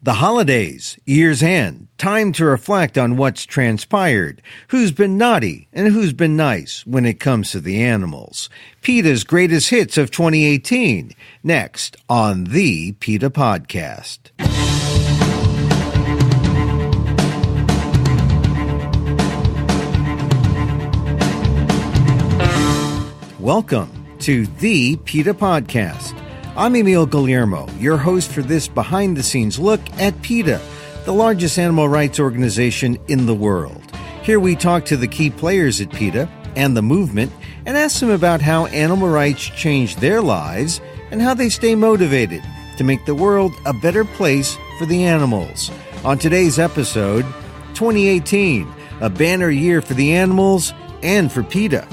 The holidays, year's end, time to reflect on what's transpired, who's been naughty and who's been nice when it comes to the animals. PETA's greatest hits of 2018, next on the PETA Podcast. Welcome to the PETA Podcast. I'm Emil Guillermo, your host for this behind-the-scenes look at PETA, the largest animal rights organization in the world. Here we talk to the key players at PETA and the movement and ask them about how animal rights change their lives and how they stay motivated to make the world a better place for the animals. On today's episode, 2018, a banner year for the animals and for PETA.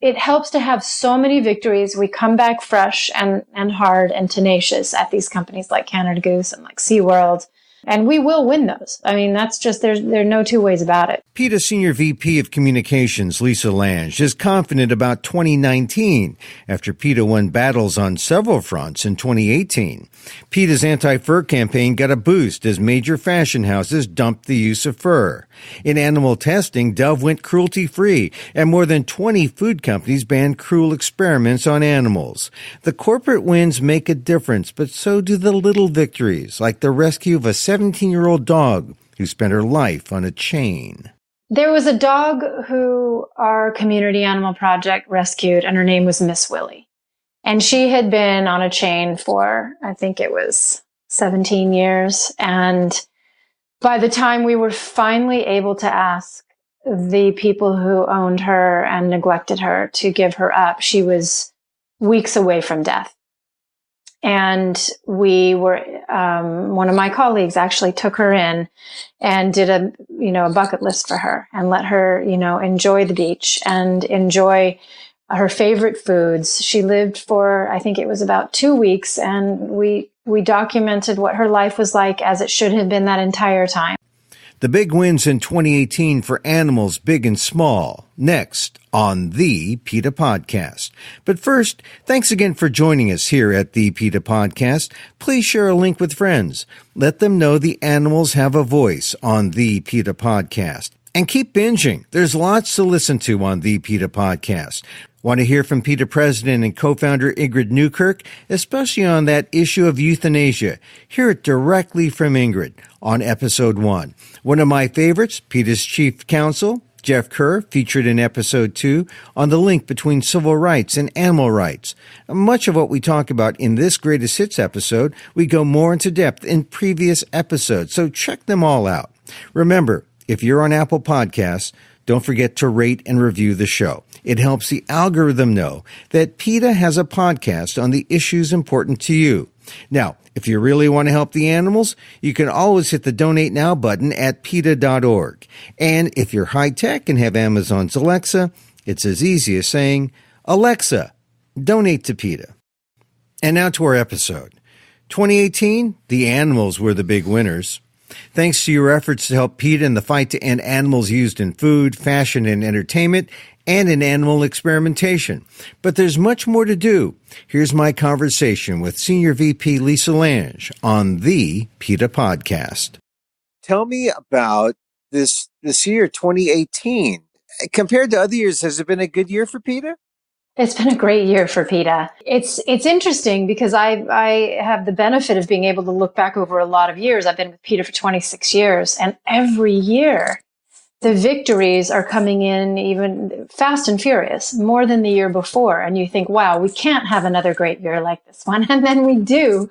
It helps to have so many victories. We come back fresh and hard and tenacious at these companies like Canada Goose and like SeaWorld. And we will win those. I mean, that's just, there are no two ways about it. PETA Senior VP of Communications, Lange, is confident about 2019 after PETA won battles on several fronts in 2018. PETA's anti-fur campaign got a boost as major fashion houses dumped the use of fur. In animal testing, Dove went cruelty-free, and more than 20 food companies banned cruel experiments on animals. The corporate wins make a difference, but so do the little victories, like the rescue of a 17-year-old dog who spent her life on a chain. There was a dog who our community animal project rescued, and her name was Miss Willy. And she had been on a chain for, I think it was 17 years. And by the time we were finally able to ask the people who owned her and neglected her to give her up, she was weeks away from death. And we were, one of my colleagues actually took her in and did a bucket list for her and let her, enjoy the beach and enjoy her favorite foods. She lived for, I think it was about 2 weeks, and we documented what her life was like as it should have been that entire time. The big wins in 2018 for animals big and small, next on the PETA Podcast. But first, thanks again for joining us here at the PETA Podcast. Please share a link with friends. Let them know the animals have a voice on the PETA Podcast. And keep binging. There's lots to listen to on the PETA Podcast. Want to hear from PETA President and co-founder Ingrid Newkirk, especially on that issue of euthanasia? Hear it directly from Ingrid on episode 1. One of my favorites, PETA's Chief Counsel, Jeff Kerr, featured in episode 2 on the link between civil rights and animal rights. Much of what we talk about in this Greatest Hits episode, we go more into depth in previous episodes, so check them all out. Remember, if you're on Apple Podcasts, don't forget to rate and review the show. It helps the algorithm know that PETA has a podcast on the issues important to you. Now, if you really want to help the animals, you can always hit the Donate Now button at PETA.org. And if you're high-tech and have Amazon's Alexa, it's as easy as saying, Alexa, donate to PETA. And now to our episode. 2018, the animals were the big winners. Thanks to your efforts to help PETA in the fight to end animals used in food, fashion, and entertainment, and in animal experimentation. But there's much more to do. Here's my conversation with Senior VP Lange on the PETA Podcast. Tell me about this year, 2018. Compared to other years, has it been a good year for PETA? It's been a great year for PETA. It's interesting because I have the benefit of being able to look back over a lot of years. I've been with PETA for 26 years, and every year the victories are coming in even fast and furious, more than the year before. And you think, wow, we can't have another great year like this one. And then we do.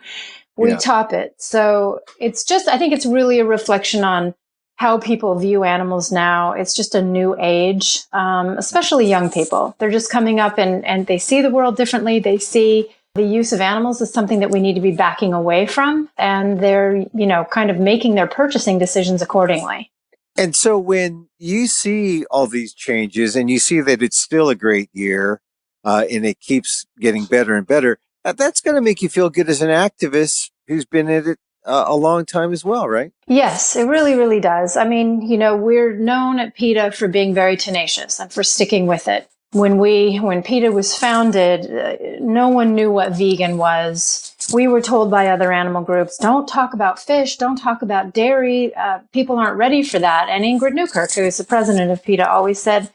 We top it. So it's just, I think it's really a reflection on how people view animals now. It's just a new age, especially young people. They're just coming up and they see the world differently. They see the use of animals as something that we need to be backing away from. And they're, kind of making their purchasing decisions accordingly. And so when you see all these changes and you see that it's still a great year and it keeps getting better and better, that's going to make you feel good as an activist who's been at it a long time as well, right? Yes, it really, really does. I mean, we're known at PETA for being very tenacious and for sticking with it. When PETA was founded, no one knew what vegan was. We were told by other animal groups, don't talk about fish, don't talk about dairy. People aren't ready for that. And Ingrid Newkirk, who is the president of PETA, always said,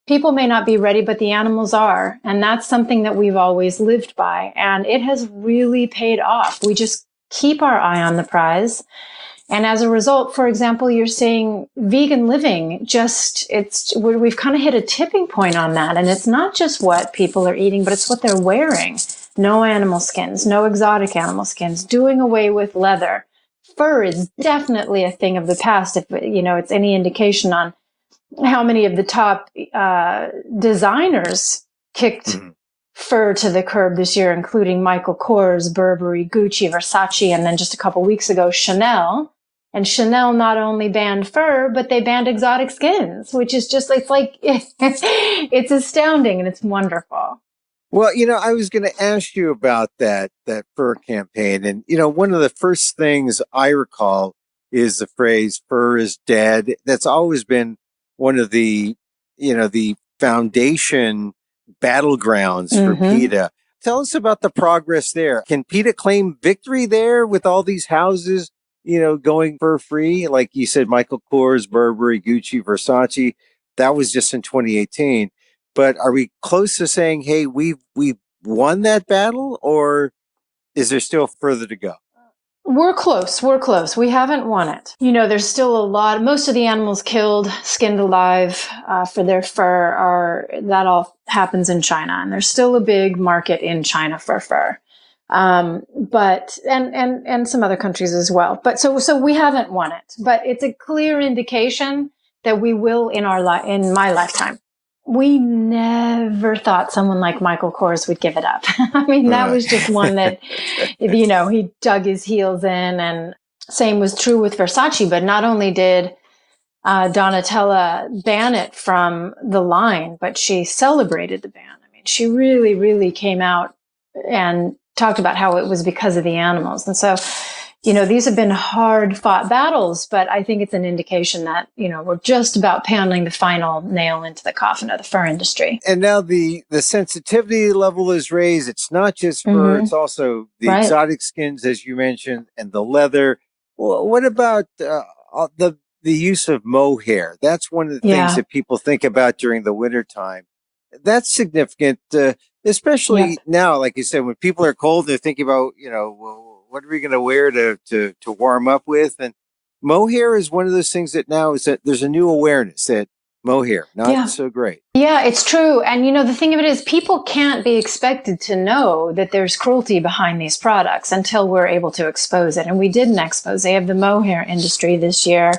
people may not be ready, but the animals are. And that's something that we've always lived by. And it has really paid off. We just keep our eye on the prize. And as a result, for example, you're seeing vegan living we've kind of hit a tipping point on that. And it's not just what people are eating, but it's what they're wearing. No animal skins, no exotic animal skins, doing away with leather. Fur is definitely a thing of the past. If, it's any indication on how many of the top designers kicked fur to the curb this year, including Michael Kors, Burberry, Gucci, Versace, and then just a couple weeks ago, Chanel. And Chanel not only banned fur, but they banned exotic skins, which is just, it's astounding and it's wonderful. Well, I was going to ask you about that fur campaign. And, one of the first things I recall is the phrase fur is dead. That's always been one of the foundation battlegrounds for PETA. Tell us about the progress there. Can PETA claim victory there with all these houses, going fur free? Like you said, Michael Kors, Burberry, Gucci, Versace, that was just in 2018. But are we close to saying, hey, we've won that battle, or is there still further to go? We're close. We haven't won it. There's still most of the animals killed, skinned alive for their fur that all happens in China. And there's still a big market in China for fur. But some other countries as well. But so we haven't won it, but it's a clear indication that we will in my lifetime. We never thought someone like Michael Kors would give it up. I mean, that was just one that, he dug his heels in, and same was true with Versace. But not only did Donatella ban it from the line, but she celebrated the ban. I mean, she really, really came out and talked about how it was because of the animals. And so, these have been hard fought battles, but I think it's an indication that, we're just about pounding the final nail into the coffin of the fur industry. And now the sensitivity level is raised. It's not just fur, it's also the exotic skins, as you mentioned, and the leather. Well, what about the use of mohair? That's one of the things that people think about during the wintertime. That's significant, especially now, like you said, when people are cold, they're thinking about, what are we going to wear to warm up with? And mohair is one of those things that now is that there's a new awareness that mohair, not so great. Yeah, it's true. And, the thing of it is people can't be expected to know that there's cruelty behind these products until we're able to expose it. And we did an expose of the mohair industry this year.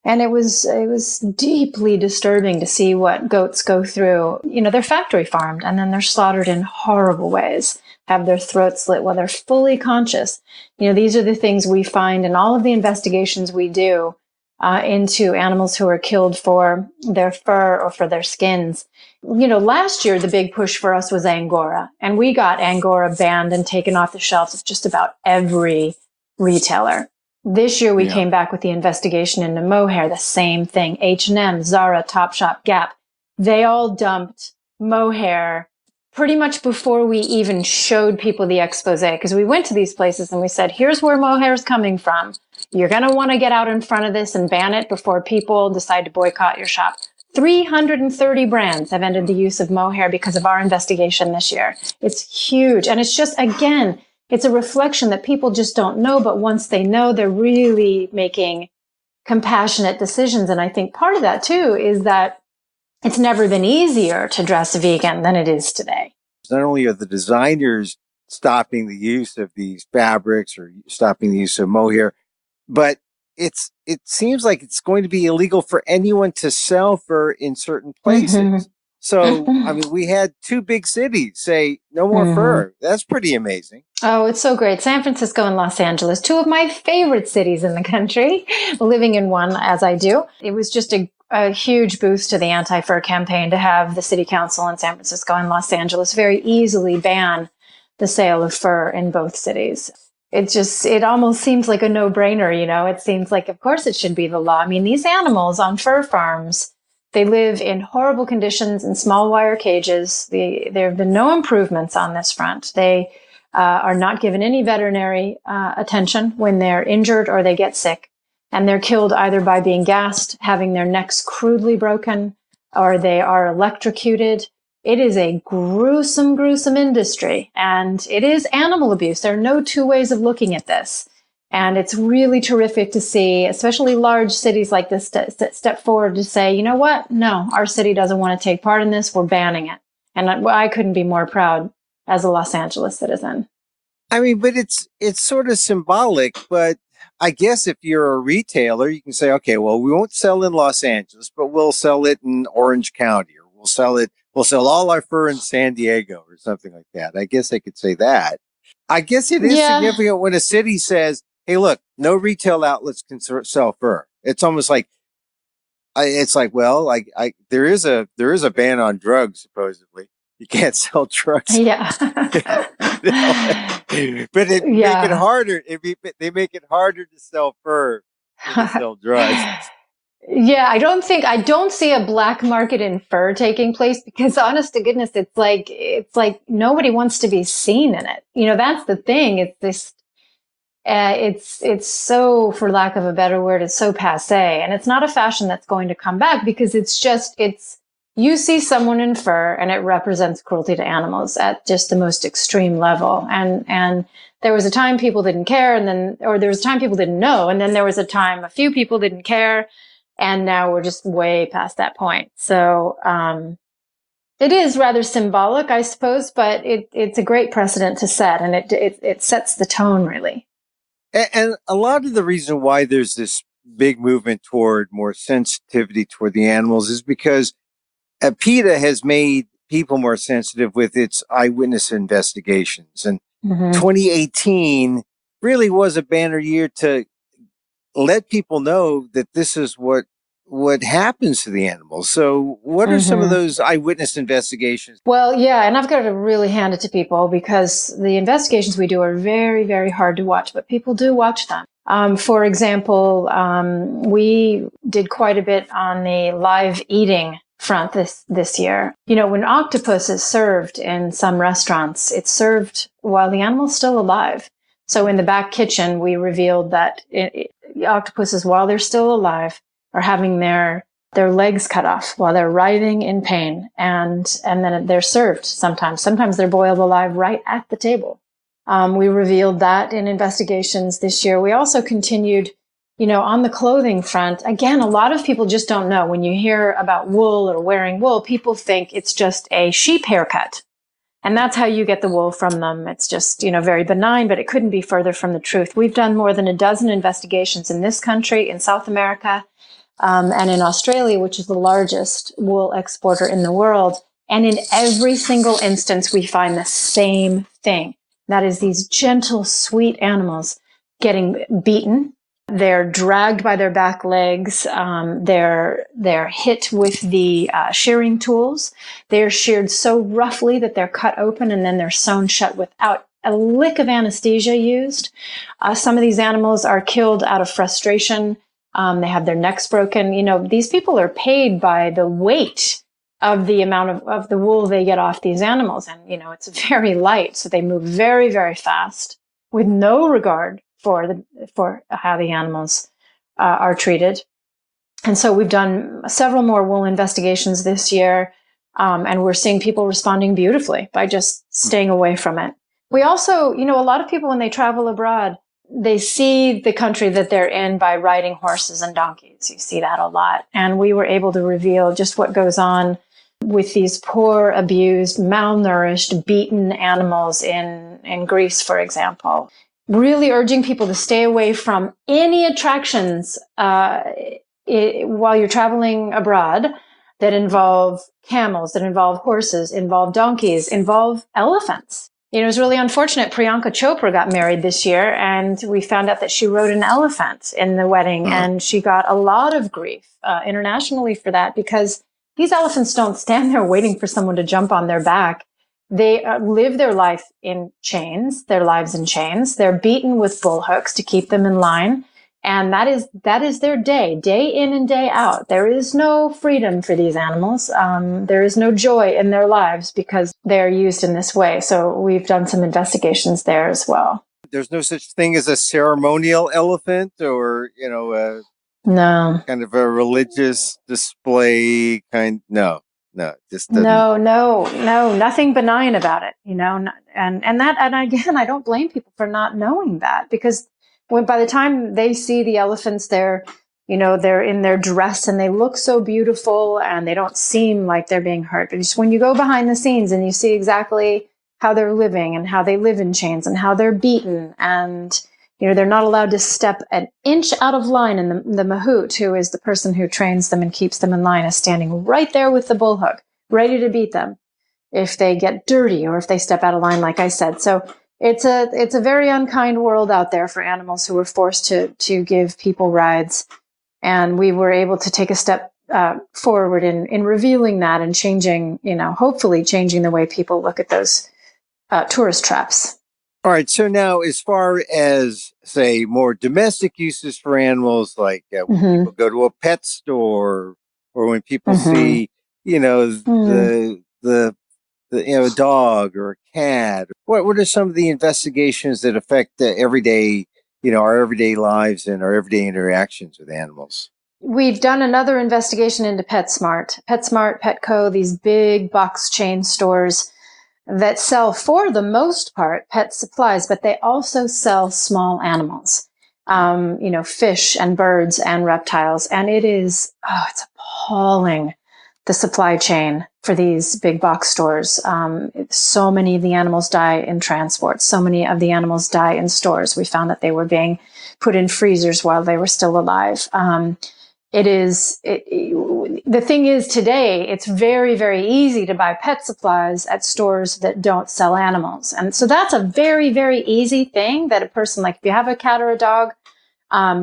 And it was deeply disturbing to see what goats go through. They're factory farmed and then they're slaughtered in horrible ways, have their throats slit while they're fully conscious. These are the things we find in all of the investigations we do into animals who are killed for their fur or for their skins. Last year, the big push for us was Angora, and we got Angora banned and taken off the shelves of just about every retailer. This year, we came back with the investigation into mohair, the same thing. H&M, Zara, Topshop, Gap, they all dumped mohair pretty much before we even showed people the expose, because we went to these places and we said, here's where mohair is coming from. You're going to want to get out in front of this and ban it before people decide to boycott your shop. 330 brands have ended the use of mohair because of our investigation this year. It's huge. And it's just, again, it's a reflection that people just don't know, but once they know, they're really making compassionate decisions. And I think part of that, too, is that it's never been easier to dress vegan than it is today. Not only are the designers stopping the use of these fabrics or stopping the use of mohair, but it seems like it's going to be illegal for anyone to sell fur in certain places. So, I mean, we had two big cities say no more fur. That's pretty amazing. Oh, it's so great. San Francisco and Los Angeles, two of my favorite cities in the country, living in one as I do. It was just a huge boost to the anti-fur campaign to have the city council in San Francisco and Los Angeles very easily ban the sale of fur in both cities. It almost seems like a no-brainer, It seems like, of course, it should be the law. I mean, these animals on fur farms, They live in horrible conditions in small wire cages. There have been no improvements on this front. They are not given any veterinary attention when they're injured or they get sick. And they're killed either by being gassed, having their necks crudely broken, or they are electrocuted. It is a gruesome, gruesome industry. And it is animal abuse. There are no two ways of looking at this. And it's really terrific to see, especially large cities like this, step forward to say, you know what? No, our city doesn't want to take part in this. We're banning it. And I couldn't be more proud as a Los Angeles citizen. I mean, but it's sort of symbolic, but I guess if you're a retailer, you can say, okay, well, we won't sell in Los Angeles, but we'll sell it in Orange County, or we'll sell all our fur in San Diego or something like that. I guess I could say that. I guess it is significant when a city says, hey, look, no retail outlets can sell fur. It's almost like, there is a ban on drugs, supposedly. You can't sell drugs. Yeah. But make it harder. They make it harder to sell fur than to sell drugs. Yeah, I don't see a black market in fur taking place because, honest to goodness, it's like nobody wants to be seen in it. You know, that's the thing. It's this. It's so, for lack of a better word, it's so passé, and it's not a fashion that's going to come back because you see someone in fur and it represents cruelty to animals at just the most extreme level. And there was a time people didn't care, there was a time people didn't know, and then there was a time a few people didn't care, and now we're just way past that point. So it is rather symbolic, I suppose, but it's a great precedent to set, and it sets the tone, really. And a lot of the reason why there's this big movement toward more sensitivity toward the animals is because PETA has made people more sensitive with its eyewitness investigations. And 2018 really was a banner year to let people know that this is what happens to the animals. So what are some of those eyewitness investigations? Well, yeah, and I've got to really hand it to people because the investigations we do are very, very hard to watch, but people do watch them. For example, we did quite a bit on the live eating front this year. You know, when octopus is served in some restaurants, it's served while the animal's still alive. So in the back kitchen, we revealed that octopuses, while they're still alive, are having their legs cut off while they're writhing in pain. And then they're served sometimes. Sometimes they're boiled alive right at the table. We revealed that in investigations this year. We also continued, on the clothing front. Again, a lot of people just don't know. When you hear about wool or wearing wool, people think it's just a sheep haircut. And that's how you get the wool from them. It's just, very benign, but it couldn't be further from the truth. We've done more than a dozen investigations in this country, in South America, and in Australia, which is the largest wool exporter in the world. And in every single instance, we find the same thing. That is these gentle, sweet animals getting beaten. They're dragged by their back legs. They're hit with the shearing tools. They're sheared so roughly that they're cut open and then they're sewn shut without a lick of anesthesia used. Some of these animals are killed out of frustration. They have their necks broken. These people are paid by the weight of the amount of the wool they get off these animals. And, it's very light. So they move very, very fast with no regard for how the animals are treated. And so we've done several more wool investigations this year. And we're seeing people responding beautifully by just staying away from it. We also, a lot of people, when they travel abroad, they see the country that they're in by riding horses and donkeys. You see that a lot. And we were able to reveal just what goes on with these poor, abused, malnourished, beaten animals in Greece, for example. Really urging people to stay away from any attractions while you're traveling abroad that involve camels, that involve horses, involve donkeys, involve elephants. It was really unfortunate. Priyanka Chopra got married this year, and we found out that she rode an elephant in the wedding, and she got a lot of grief internationally for that because these elephants don't stand there waiting for someone to jump on their back. They live their life in chains, their lives in chains. They're beaten with bull hooks to keep them in line. And that is their day in and day out. There is no freedom for these animals. There is no joy in their lives because they're used in this way. So we've done some investigations there as well. There's no such thing as a ceremonial elephant or, No. kind of a religious display kind. No, just no, nothing benign about it, and again, I don't blame people for not knowing that, because by the time they see the elephants, they're in their dress and they look so beautiful and they don't seem like they're being hurt. But just when you go behind the scenes and you see exactly how they're living and how they live in chains and how they're beaten, and they're not allowed to step an inch out of line, and the mahout, who is the person who trains them and keeps them in line, is standing right there with the bull hook, ready to beat them if they get dirty or if they step out of line, like I said. So it's a very unkind world out there for animals who are forced to give people rides. And we were able to take a step forward in revealing that and changing, hopefully changing the way people look at those tourist traps. All right. So now, as far as, say, more domestic uses for animals, like when people go to a pet store or when people see, the a dog or a cat, what are some of the investigations that affect everyday, our everyday lives and our everyday interactions with animals? We've done another investigation into PetSmart, Petco, these big box chain stores that sell, for the most part, pet supplies, but they also sell small animals, fish and birds and reptiles. And it's appalling, the supply chain for these big box stores. So many of the animals die in transport. So many of the animals die in stores. We found that they were being put in freezers while they were still alive. The thing is, today, it's very, very easy to buy pet supplies at stores that don't sell animals. And so that's a very, very easy thing that a person, like if you have a cat or a dog,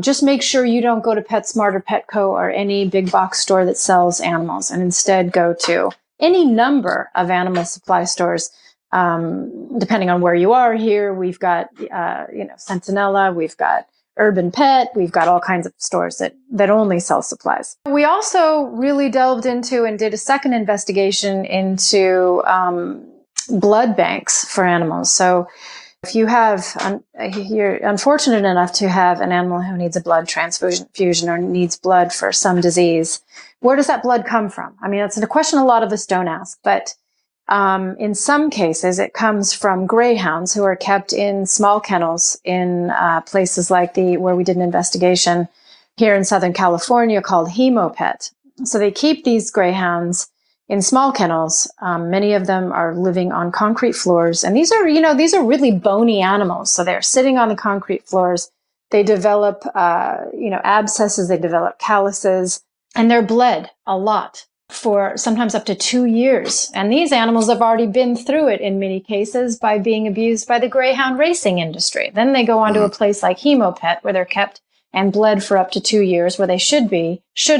just make sure you don't go to PetSmart or Petco or any big box store that sells animals, and instead go to any number of animal supply stores. Depending on where you are here, we've got, Sentinella, we've got Urban Pet, we've got all kinds of stores that only sell supplies. We also really delved into and did a second investigation into blood banks for animals. So if you're unfortunate enough to have an animal who needs a blood transfusion or needs blood for some disease, where does that blood come from? I mean, that's a question a lot of us don't ask, but in some cases, it comes from greyhounds who are kept in small kennels in places like where we did an investigation here in Southern California called Hemopet. So they keep these greyhounds in small kennels. Many of them are living on concrete floors, and these are really bony animals. So they're sitting on the concrete floors. They develop, abscesses. They develop calluses, and they're bled a lot for sometimes up to 2 years. And these animals have already been through it in many cases by being abused by the greyhound racing industry. Then they go on to a place like Hemopet, where they're kept and bled for up to 2 years, where they should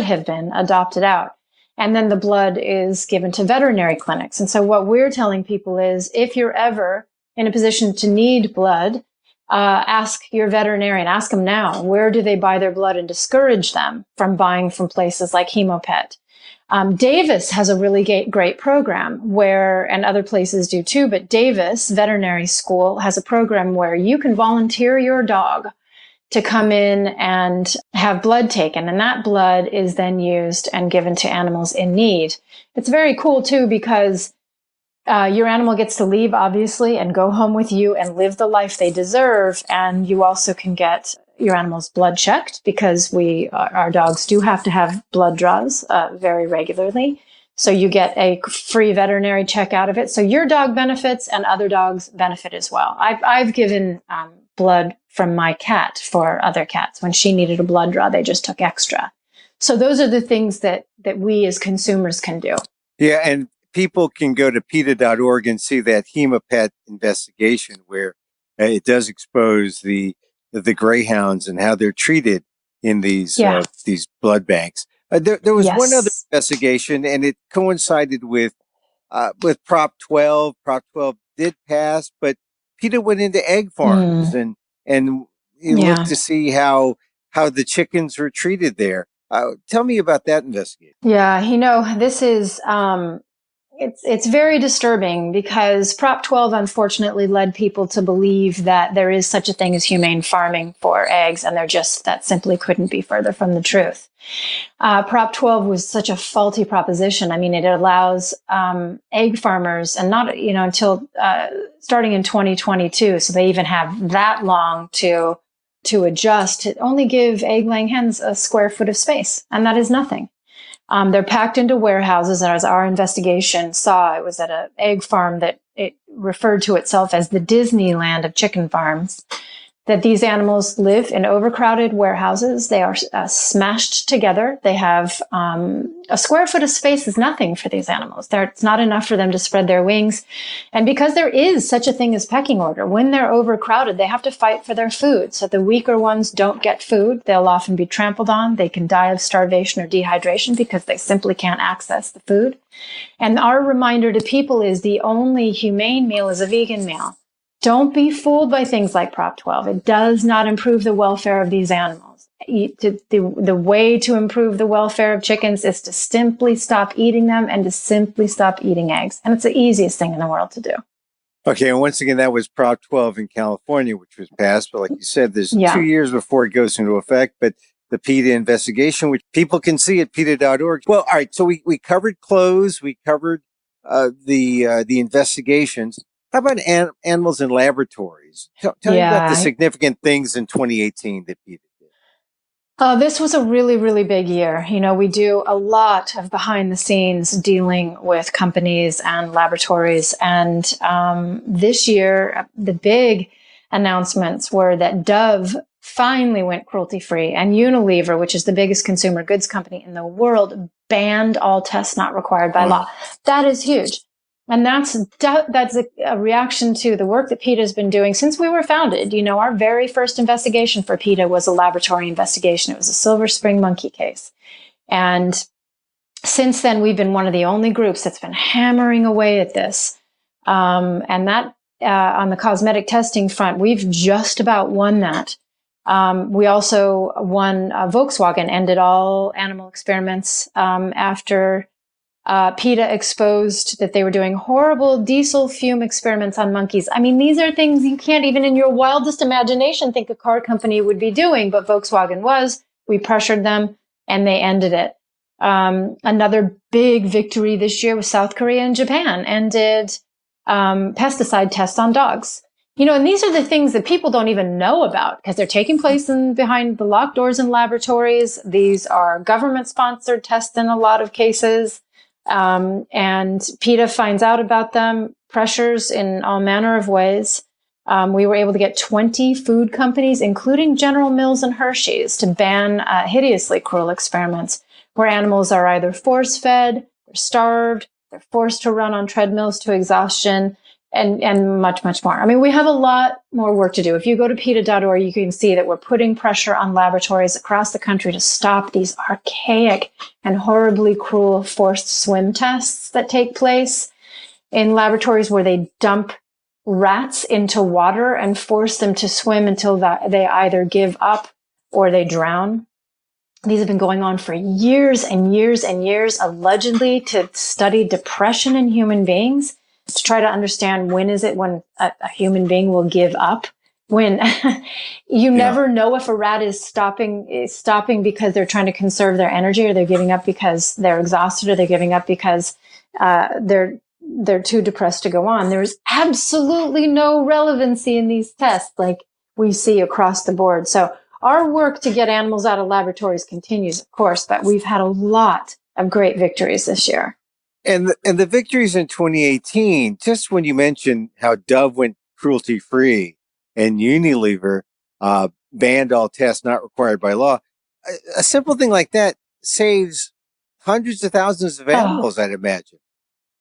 have been adopted out. And then the blood is given to veterinary clinics. And so what we're telling people is, if you're ever in a position to need blood, ask your veterinarian, ask them now, where do they buy their blood, and discourage them from buying from places like Hemopet. Davis has a really great program and other places do too, but Davis Veterinary School has a program where you can volunteer your dog to come in and have blood taken. And that blood is then used and given to animals in need. It's very cool too, because your animal gets to leave, obviously, and go home with you and live the life they deserve. And you also can get your animal's blood checked, because our dogs do have to have blood draws very regularly. So you get a free veterinary check out of it. So your dog benefits and other dogs benefit as well. I've given blood from my cat for other cats. When she needed a blood draw, they just took extra. So those are the things that we as consumers can do. Yeah, and people can go to PETA.org and see that Hemopet investigation, where it does expose the greyhounds and how they're treated in these blood banks. There was one other investigation, and it coincided with Prop 12. Prop 12 did pass, but PETA went into egg farms and looked to see how how the chickens were treated there. Tell me about that investigation. Yeah, this is it's very disturbing because Prop 12 unfortunately led people to believe that there is such a thing as humane farming for eggs, and that simply couldn't be further from the truth. Prop 12 was such a faulty proposition. I mean, it allows egg farmers, and not until starting in 2022, so they even have that long to adjust, to only give egg-laying hens a square foot of space, and that is nothing. They're packed into warehouses, and as our investigation saw, it was at an egg farm that it referred to itself as the Disneyland of chicken farms, that these animals live in overcrowded warehouses. They are smashed together. They have a square foot of space is nothing for these animals. It's not enough for them to spread their wings. And because there is such a thing as pecking order, when they're overcrowded, they have to fight for their food. So the weaker ones don't get food. They'll often be trampled on. They can die of starvation or dehydration because they simply can't access the food. And our reminder to people is the only humane meal is a vegan meal. Don't be fooled by things like Prop 12. It does not improve the welfare of these animals. The way to improve the welfare of chickens is to simply stop eating them and to simply stop eating eggs. And it's the easiest thing in the world to do. Okay, and once again, that was Prop 12 in California, which was passed. But like you said, there's 2 years before it goes into effect. But the PETA investigation, which people can see at PETA.org. Well, all right, so we covered clothes. We covered the investigations. How about animals in laboratories? Tell me about the significant things in 2018 that PETA did. This was a really, really big year. We do a lot of behind the scenes dealing with companies and laboratories. And this year, the big announcements were that Dove finally went cruelty-free, and Unilever, which is the biggest consumer goods company in the world, banned all tests not required by law. That is huge. And that's a reaction to the work that PETA has been doing since we were founded. Our very first investigation for PETA was a laboratory investigation. It was a Silver Spring monkey case. And since then, we've been one of the only groups that's been hammering away at this. And that on the cosmetic testing front, we've just about won that. We also won Volkswagen ended all animal experiments after PETA exposed that they were doing horrible diesel fume experiments on monkeys. I mean, these are things you can't even in your wildest imagination think a car company would be doing, but Volkswagen was. We pressured them and they ended it. Another big victory this year was South Korea and Japan ended pesticide tests on dogs. And these are the things that people don't even know about because they're taking place behind the locked doors in laboratories. These are government-sponsored tests in a lot of cases. And PETA finds out about them, pressures in all manner of ways. We were able to get 20 food companies, including General Mills and Hershey's, to ban hideously cruel experiments where animals are either force-fed, they're starved, they're forced to run on treadmills to exhaustion, and much, much more. I mean, we have a lot more work to do. If you go to PETA.org, you can see that we're putting pressure on laboratories across the country to stop these archaic and horribly cruel forced swim tests that take place in laboratories where they dump rats into water and force them to swim until they either give up or they drown. These have been going on for years and years and years, allegedly to study depression in human beings, to try to understand when is it when a human being will give up. When you never know if a rat is stopping because they're trying to conserve their energy, or they're giving up because they're exhausted, or they're giving up because they're too depressed to go on. There is absolutely no relevancy in these tests like we see across the board. So our work to get animals out of laboratories continues, of course, but we've had a lot of great victories this year. And the victories in 2018, just when you mentioned how Dove went cruelty-free and Unilever banned all tests not required by law, a simple thing like that saves hundreds of thousands of animals, I'd imagine.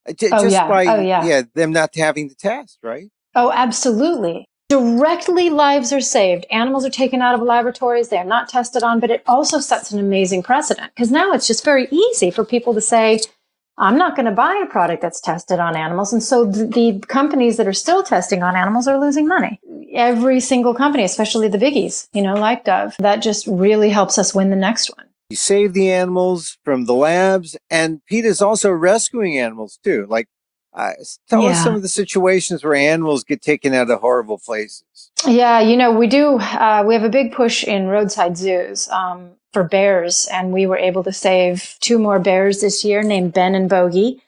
By them not having the test, right? Oh, absolutely. Directly lives are saved. Animals are taken out of laboratories. They are not tested on, but it also sets an amazing precedent because now it's just very easy for people to say, I'm not going to buy a product that's tested on animals. And so the companies that are still testing on animals are losing money. Every single company, especially the biggies, like Dove, that just really helps us win the next one. You save the animals from the labs, and PETA is also rescuing animals too. Tell us some of the situations where animals get taken out of horrible places. Yeah, we do. We have a big push in roadside zoos for bears, and we were able to save 2 more bears this year named Ben and Bogey,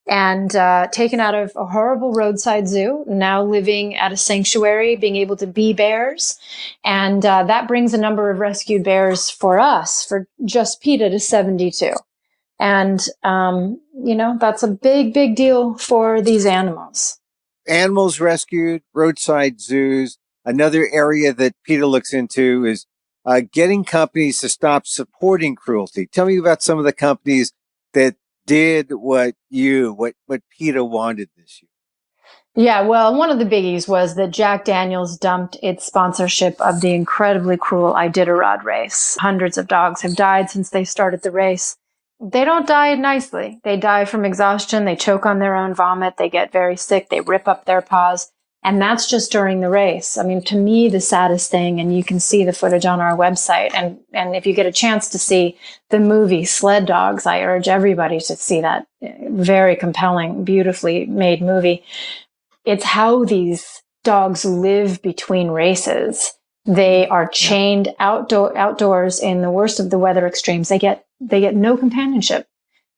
and taken out of a horrible roadside zoo, now living at a sanctuary, being able to be bears. And that brings a number of rescued bears for us, for just PETA, to 72. And, that's a big, big deal for these animals. Animals rescued, roadside zoos. Another area that PETA looks into is getting companies to stop supporting cruelty. Tell me about some of the companies that did what PETA wanted this year. Yeah, well, one of the biggies was that Jack Daniel's dumped its sponsorship of the incredibly cruel Iditarod race. Hundreds of dogs have died since they started the race. They don't die nicely. They die from exhaustion. They choke on their own vomit. They get very sick. They rip up their paws. And that's just during the race. I mean, to me, the saddest thing, and you can see the footage on our website, and if you get a chance to see the movie Sled Dogs, I urge everybody to see that very compelling, beautifully made movie. It's how these dogs live between races. They are chained outdoors in the worst of the weather extremes. They get no companionship.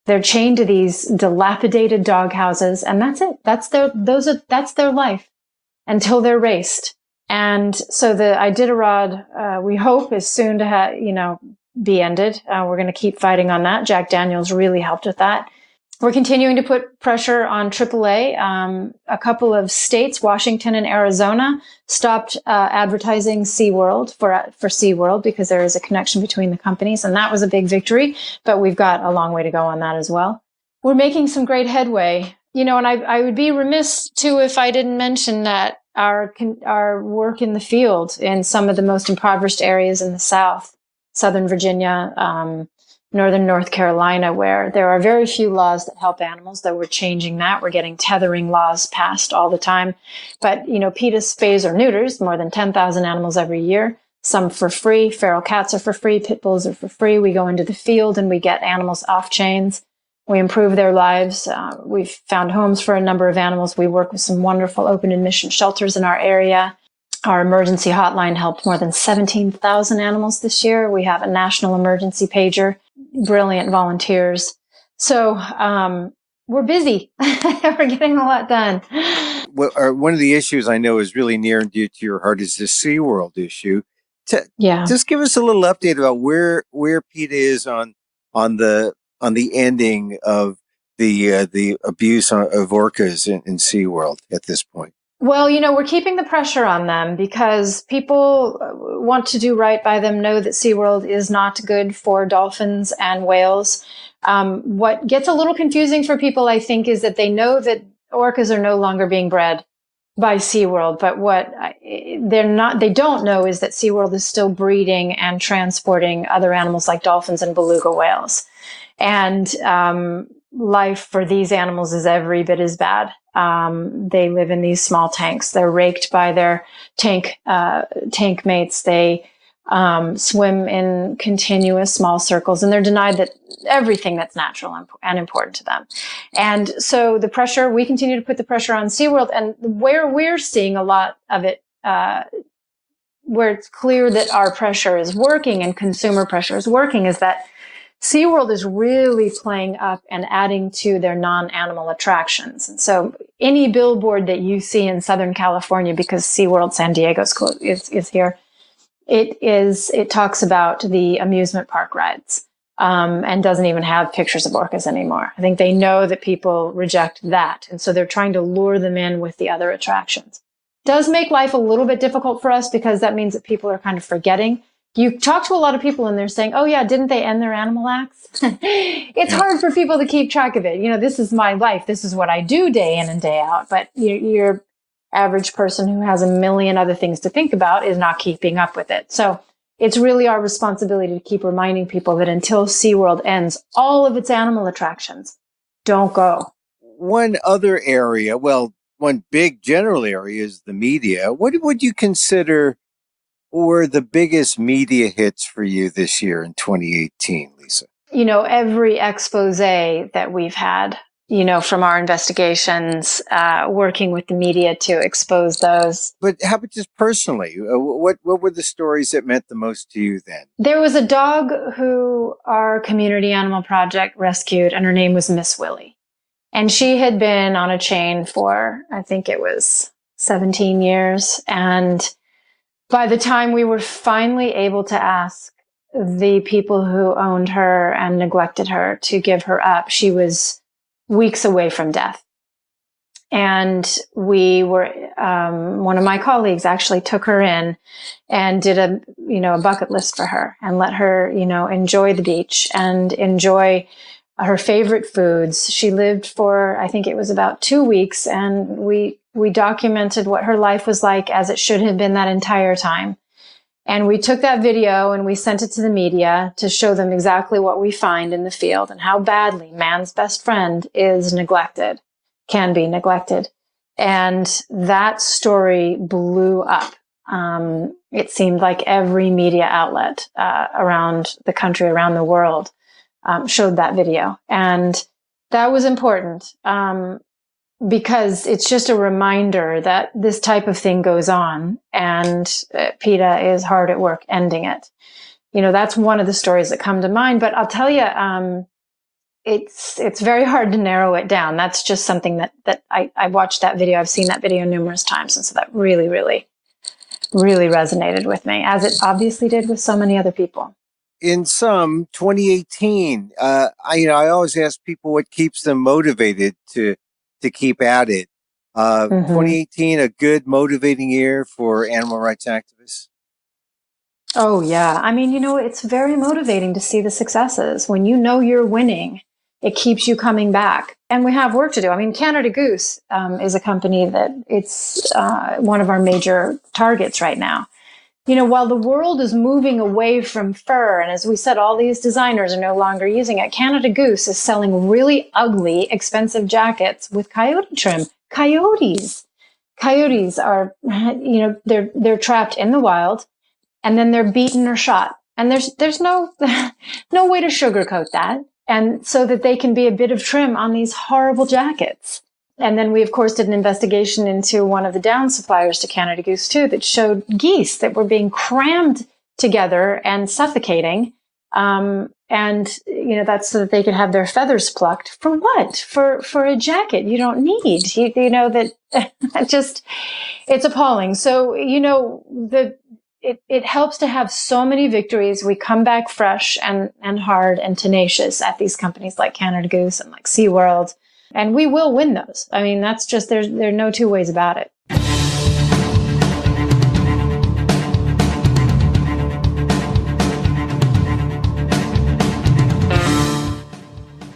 They're chained to these dilapidated dog houses, and that's it. That's their life until they're raced. And so the Iditarod, we hope, is soon to be ended. We're going to keep fighting on that. Jack Daniel's really helped with that. We're continuing to put pressure on AAA. A couple of states, Washington and Arizona, stopped advertising SeaWorld for SeaWorld because there is a connection between the companies, and that was a big victory. But we've got a long way to go on that as well. We're making some great headway. And I would be remiss too if I didn't mention that our work in the field in some of the most impoverished areas in the South, Southern Virginia, Northern North Carolina, where there are very few laws that help animals, though we're changing that. We're getting tethering laws passed all the time. But, PETA spays or neuters more than 10,000 animals every year, some for free. Feral cats are for free. Pit bulls are for free. We go into the field and we get animals off chains. We improve their lives. We've found homes for a number of animals. We work with some wonderful open admission shelters in our area. Our emergency hotline helped more than 17,000 animals this year. We have a national emergency pager, brilliant volunteers. So we're busy. We're getting a lot done. Well, one of the issues I know is really near and dear to your heart is the SeaWorld issue. Just give us a little update about where PETA is on the ending of the abuse of orcas in SeaWorld at this point. Well, we're keeping the pressure on them because people want to do right by them, know that SeaWorld is not good for dolphins and whales. What gets a little confusing for people, I think, is that they know that orcas are no longer being bred by SeaWorld, but what they don't know is that SeaWorld is still breeding and transporting other animals like dolphins and beluga whales. And life for these animals is every bit as bad. They live in these small tanks. They're raked by their tank mates. They swim in continuous small circles, and they're denied everything that's natural and important to them. And so we continue to put the pressure on SeaWorld, and where we're seeing a lot of it, where it's clear that our pressure is working and consumer pressure is working, is that SeaWorld is really playing up and adding to their non-animal attractions. And so any billboard that you see in Southern California, because SeaWorld San Diego is here, it talks about the amusement park rides, and doesn't even have pictures of orcas anymore. I think they know that people reject that. And so they're trying to lure them in with the other attractions. It does make life a little bit difficult for us because that means that people are kind of forgetting. You talk to a lot of people and they're saying, oh yeah, didn't they end their animal acts? It's hard for people to keep track of it. This is my life. This is what I do day in and day out. But your average person who has a million other things to think about is not keeping up with it. So it's really our responsibility to keep reminding people that until SeaWorld ends all of its animal attractions, don't go. One other area, well, one big general area is the media. What would you consider were the biggest media hits for you this year in 2018, Lisa? Every expose that we've had, from our investigations, working with the media to expose those. But how about just personally? What were the stories that meant the most to you then? There was a dog who our community animal project rescued, and her name was Miss Willy. And she had been on a chain for, I think it was 17 years. And by the time we were finally able to ask the people who owned her and neglected her to give her up, she was weeks away from death. And we were, one of my colleagues actually took her in and did a bucket list for her and let her, enjoy the beach and enjoy her favorite foods. She lived for, I think it was about 2 weeks, and we documented what her life was like as it should have been that entire time. And we took that video and we sent it to the media to show them exactly what we find in the field and how badly man's best friend is neglected, can be neglected. And that story blew up. It seemed like every media outlet around the country, around the world, showed that video. And that was important because it's just a reminder that this type of thing goes on, and PETA is hard at work ending it. That's one of the stories that come to mind. But I'll tell you, it's very hard to narrow it down. That's just something that I watched that video. I've seen that video numerous times. And so that really, really, really resonated with me, as it obviously did with so many other people. In 2018, I always ask people what keeps them motivated to keep at it. 2018, a good motivating year for animal rights activists? Oh, yeah. I mean, it's very motivating to see the successes. When you're winning, it keeps you coming back. And we have work to do. I mean, Canada Goose is a company that it's one of our major targets right now. While the world is moving away from fur, and as we said, all these designers are no longer using it, Canada Goose is selling really ugly, expensive jackets with coyote trim. Coyotes are, they're trapped in the wild, and then they're beaten or shot. And there's no way to sugarcoat that. And so that they can be a bit of trim on these horrible jackets. And then we, of course, did an investigation into one of the down suppliers to Canada Goose, too, that showed geese that were being crammed together and suffocating. And, that's so that they could have their feathers plucked. For what? For a jacket you don't need. It's appalling. So, it helps to have so many victories. We come back fresh and hard and tenacious at these companies like Canada Goose and like SeaWorld. And we will win those. I mean, that's just, there are no two ways about it.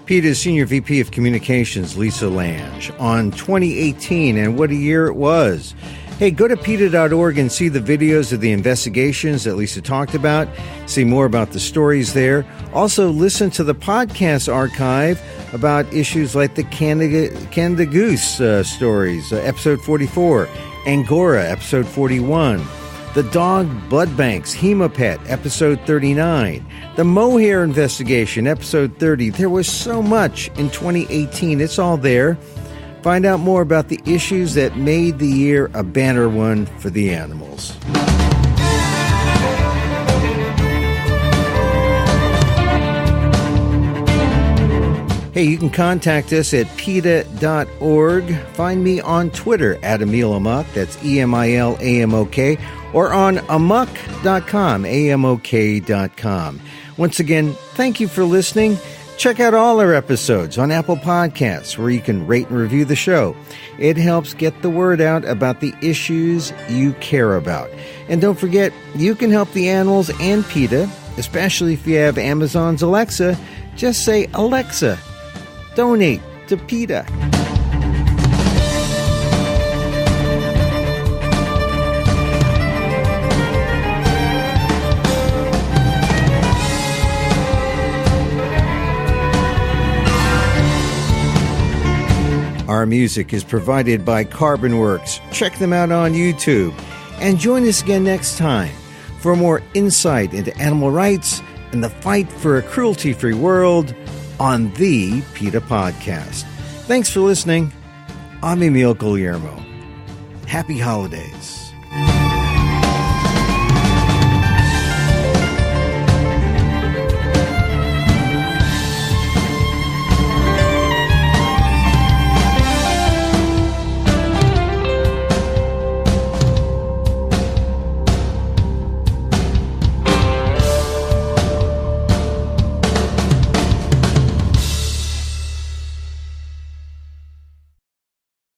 PETA's Senior VP of Communications, Lisa Lange, on 2018, and what a year it was. Hey, go to PETA.org and see the videos of the investigations that Lisa talked about. See more about the stories there. Also, listen to the podcast archive about issues like the Canada Goose stories, episode 44, Angora, episode 41, the Dog Blood Banks, Hemopet, episode 39, the Mohair investigation, episode 30. There was so much in 2018. It's all there. Find out more about the issues that made the year a banner one for the animals. Hey, you can contact us at PETA.org. Find me on Twitter at Emil Amok, that's EMILAMOK, or on amok.com, AMOK.com. Once again, thank you for listening. Check out all our episodes on Apple Podcasts, where you can rate and review the show. It helps get the word out about the issues you care about. And don't forget, you can help the animals and PETA, especially if you have Amazon's Alexa. Just say, Alexa, donate to PETA. Our music is provided by CarbonWorks. Check them out on YouTube. And join us again next time for more insight into animal rights and the fight for a cruelty-free world on the PETA Podcast. Thanks for listening. I'm Emil Guillermo. Happy holidays.